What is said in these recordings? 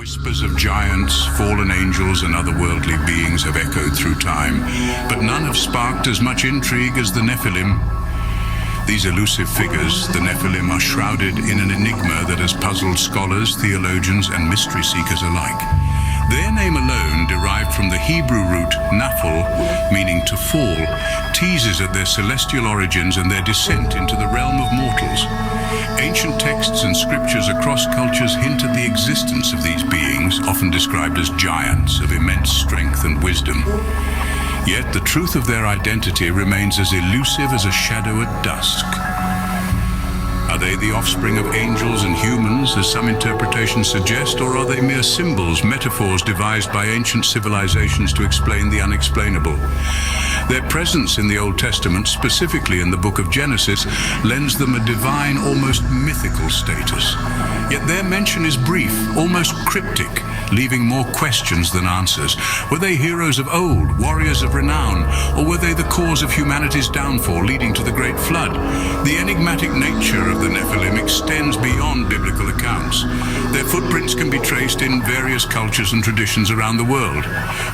Whispers of giants, fallen angels, and otherworldly beings have echoed through time, but none have sparked as much intrigue as the Nephilim. These elusive figures, the Nephilim, are shrouded in an enigma that has puzzled scholars, theologians, and mystery seekers alike. Their name alone, derived from the Hebrew root naphal, meaning to fall, teases at their celestial origins and their descent into the realm of mortals. Ancient texts and scriptures across cultures hint at the existence of these beings, often described as giants of immense strength and wisdom. Yet the truth of their identity remains as elusive as a shadow at dusk. Are they the offspring of angels and humans, as some interpretations suggest, or are they mere symbols, metaphors devised by ancient civilizations to explain the unexplainable? Their presence in the Old Testament, specifically in the book of Genesis, lends them a divine, almost mythical status. Yet their mention is brief, almost cryptic, leaving more questions than answers. Were they heroes of old, warriors of renown, or were they the cause of humanity's downfall, leading to the Great Flood? The enigmatic nature of the Nephilim extends beyond biblical accounts. Their footprints can be traced in various cultures and traditions around the world.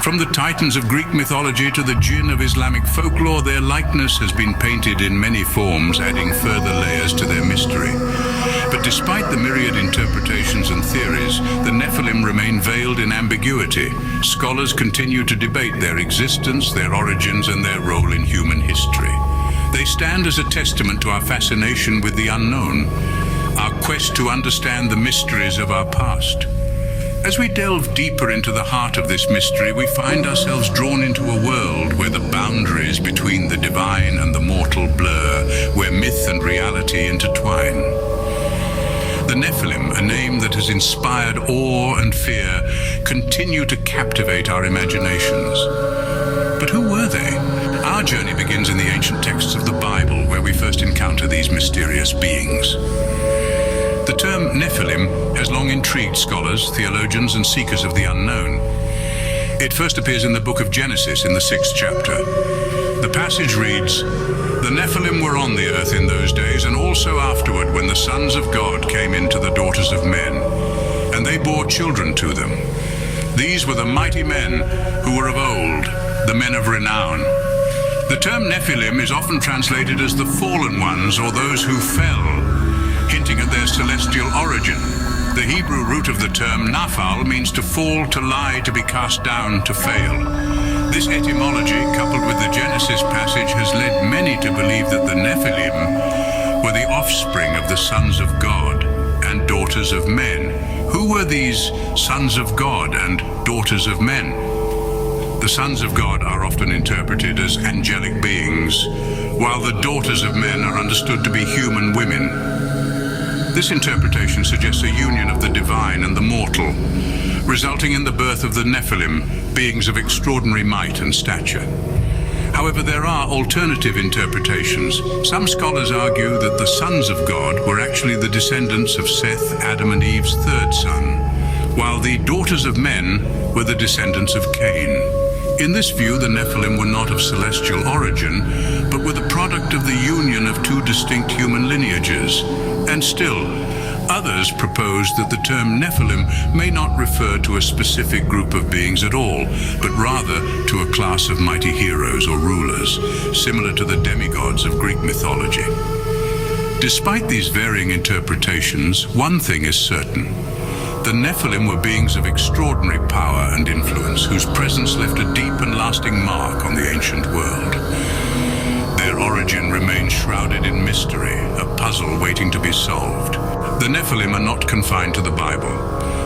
From the Titans of Greek mythology to the jinn of Islamic folklore, their likeness has been painted in many forms, adding further layers to their mystery. But despite the myriad interpretations and theories, the Nephilim remain veiled in ambiguity. Scholars continue to debate their existence, their origins, and their role in human history. They stand as a testament to our fascination with the unknown, our quest to understand the mysteries of our past. As we delve deeper into the heart of this mystery, we find ourselves drawn into a world where the boundaries between the divine and the mortal blur, where myth and reality intertwine. The Nephilim, a name that has inspired awe and fear, continue to captivate our imaginations. But who were they? Our journey begins in the ancient texts of the Bible, where we first encounter these mysterious beings. The term Nephilim has long intrigued scholars, theologians, and seekers of the unknown. It first appears in the book of Genesis in the 6th chapter. The passage reads, "The Nephilim were on the earth in those days, and also afterward, when the sons of God came into the daughters of men, and they bore children to them. These were the mighty men who were of old, the men of renown." The term Nephilim is often translated as the fallen ones, or those who fell, hinting at their celestial origin. The Hebrew root of the term naphal means to fall, to lie, to be cast down, to fail. This etymology, coupled with the Genesis passage, has led many to believe that the Nephilim were the offspring of the sons of God and daughters of men. Who were these sons of God and daughters of men? The sons of God are often interpreted as angelic beings, while the daughters of men are understood to be human women. This interpretation suggests a union of the divine and the mortal, resulting in the birth of the Nephilim, beings of extraordinary might and stature. However, there are alternative interpretations. Some scholars argue that the sons of God were actually the descendants of Seth, Adam and Eve's third son, while the daughters of men were the descendants of Cain. In this view, the Nephilim were not of celestial origin, but were the product of the union of two distinct human lineages. And still, others propose that the term Nephilim may not refer to a specific group of beings at all, but rather to a class of mighty heroes or rulers, similar to the demigods of Greek mythology. Despite these varying interpretations, one thing is certain. The Nephilim were beings of extraordinary power and influence, whose presence left a deep and lasting mark on the ancient world. Their origin remains shrouded in mystery, a puzzle waiting to be solved. The Nephilim are not confined to the Bible.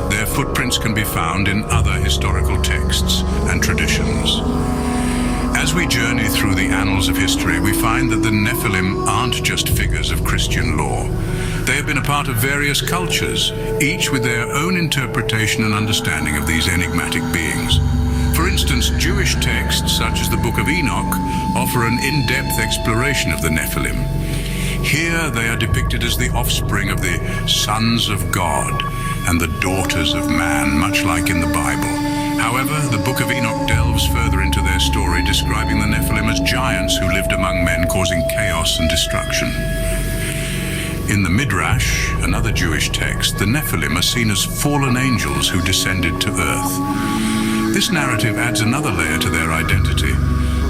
Their footprints can be found in other historical texts and traditions. As we journey through the annals of history, we find that the Nephilim aren't just figures of Christian lore. They have been a part of various cultures, each with their own interpretation and understanding of these enigmatic beings. For instance, Jewish texts such as the Book of Enoch offer an in-depth exploration of the Nephilim. Here they are depicted as the offspring of the sons of God and the daughters of man, much like in the Bible. However, the Book of Enoch delves further into their story, describing the Nephilim as giants who lived among men, causing chaos and destruction. In the Midrash, another Jewish text, the Nephilim are seen as fallen angels who descended to earth. This narrative adds another layer to their identity,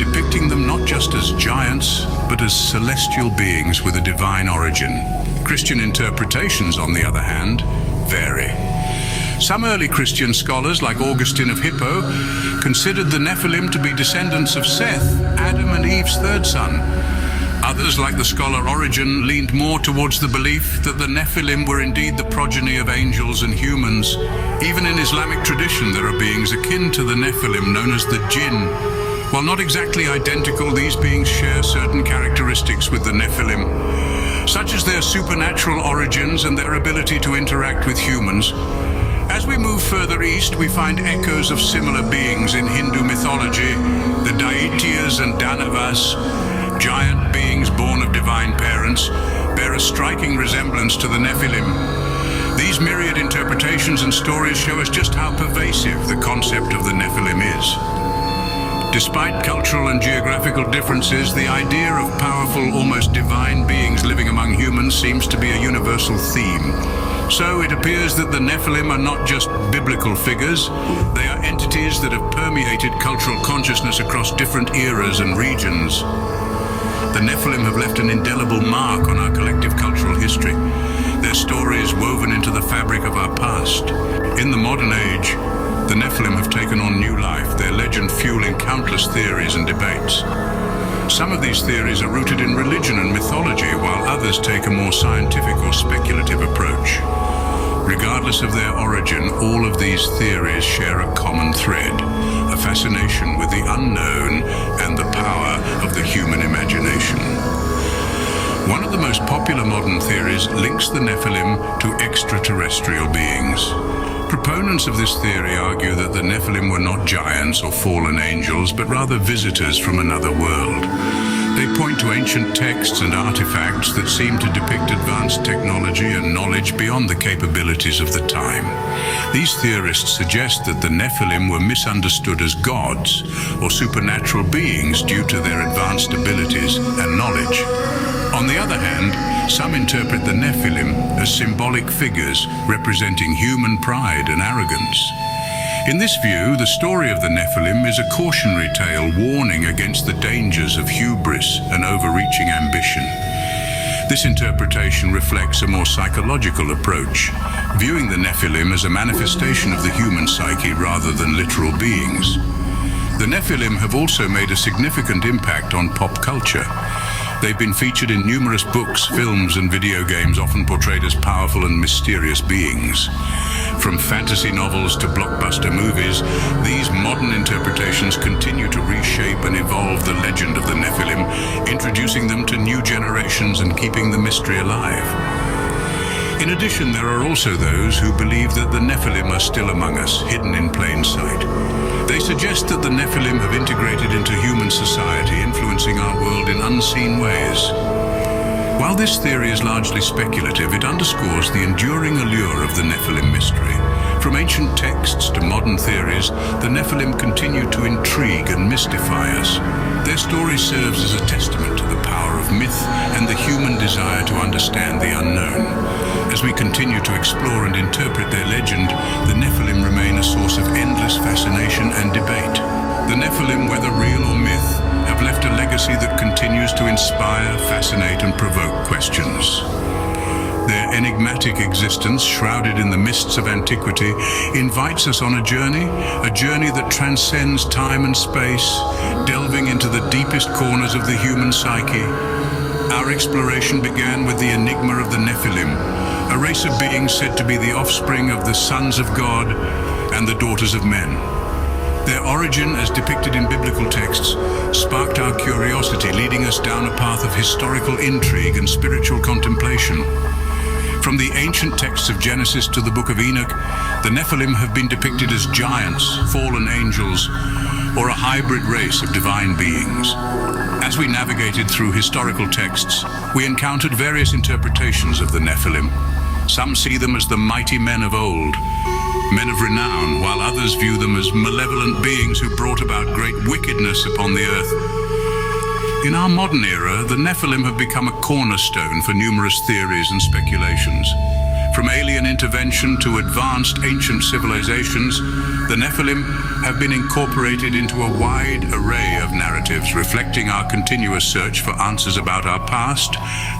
depicting them not just as giants, but as celestial beings with a divine origin. Christian interpretations, on the other hand, vary. Some early Christian scholars, like Augustine of Hippo, considered the Nephilim to be descendants of Seth, Adam and Eve's third son. Others, like the scholar Origen, leaned more towards the belief that the Nephilim were indeed the progeny of angels and humans. Even in Islamic tradition, there are beings akin to the Nephilim known as the jinn. While not exactly identical, these beings share certain characteristics with the Nephilim, such as their supernatural origins and their ability to interact with humans. As we move further east, we find echoes of similar beings in Hindu mythology. The Daityas and Danavas, giant beings born of divine parents, bear a striking resemblance to the Nephilim. These myriad interpretations and stories show us just how pervasive the concept of the Nephilim is. Despite cultural and geographical differences, the idea of powerful, almost divine beings living among humans seems to be a universal theme. So it appears that the Nephilim are not just biblical figures, they are entities that have permeated cultural consciousness across different eras and regions. The Nephilim have left an indelible mark on our collective cultural history, their stories woven into the fabric of our past. In the modern age, the Nephilim have taken on new life, their legend fueling countless theories and debates. Some of these theories are rooted in religion and mythology, while others take a more scientific or speculative approach. Regardless of their origin, all of these theories share a common thread, a fascination with the unknown and the power of the human imagination. One of the most popular modern theories links the Nephilim to extraterrestrial beings. Proponents of this theory argue that the Nephilim were not giants or fallen angels, but rather visitors from another world. They point to ancient texts and artifacts that seem to depict advanced technology and knowledge beyond the capabilities of the time. These theorists suggest that the Nephilim were misunderstood as gods or supernatural beings due to their advanced abilities and knowledge. On the other hand, some interpret the Nephilim as symbolic figures representing human pride and arrogance. In this view, the story of the Nephilim is a cautionary tale warning against the dangers of hubris and overreaching ambition. This interpretation reflects a more psychological approach, viewing the Nephilim as a manifestation of the human psyche rather than literal beings. The Nephilim have also made a significant impact on pop culture. They've been featured in numerous books, films, and video games, often portrayed as powerful and mysterious beings. From fantasy novels to blockbuster movies, these modern interpretations continue to reshape and evolve the legend of the Nephilim, introducing them to new generations and keeping the mystery alive. In addition, there are also those who believe that the Nephilim are still among us, hidden in plain sight. They suggest that the Nephilim have integrated into human society, influencing our world in unseen ways. While this theory is largely speculative, it underscores the enduring allure of the Nephilim mystery. From ancient texts to modern theories, the Nephilim continue to intrigue and mystify us. Their story serves as a testament to the power of myth and the human desire to understand the unknown. As we continue to explore and interpret their legend, the Nephilim remain a source of endless fascination and debate. The Nephilim, whether real or myth, have left a legacy that continues to inspire, fascinate, and provoke questions. Their enigmatic existence, shrouded in the mists of antiquity, invites us on a journey that transcends time and space, delving into the deepest corners of the human psyche. Our exploration began with the enigma of the Nephilim, a race of beings said to be the offspring of the sons of God and the daughters of men. Their origin, as depicted in biblical texts, sparked our curiosity, leading us down a path of historical intrigue and spiritual contemplation. From the ancient texts of Genesis to the Book of Enoch, the Nephilim have been depicted as giants, fallen angels, or a hybrid race of divine beings. As we navigated through historical texts, we encountered various interpretations of the Nephilim. Some see them as the mighty men of old, men of renown, while others view them as malevolent beings who brought about great wickedness upon the earth. In our modern era, the Nephilim have become a cornerstone for numerous theories and speculations. From alien intervention to advanced ancient civilizations, the Nephilim have been incorporated into a wide array of narratives reflecting our continuous search for answers about our past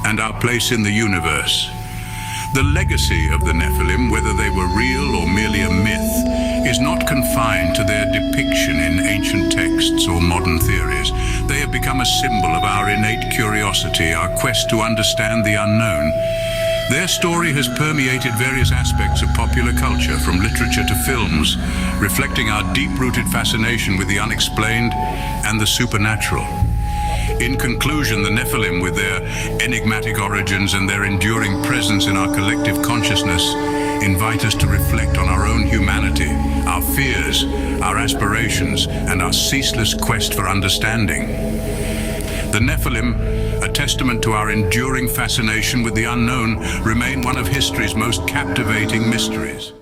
and our place in the universe. The legacy of the Nephilim, whether they were real or merely a myth, is not confined to their depiction in ancient texts or modern theories. They have become a symbol of our innate curiosity, our quest to understand the unknown. Their story has permeated various aspects of popular culture, from literature to films, reflecting our deep-rooted fascination with the unexplained and the supernatural. In conclusion, the Nephilim, with their enigmatic origins and their enduring presence in our collective consciousness, invite us to reflect on our own humanity, our fears, our aspirations, and our ceaseless quest for understanding. The Nephilim, a testament to our enduring fascination with the unknown, remain one of history's most captivating mysteries.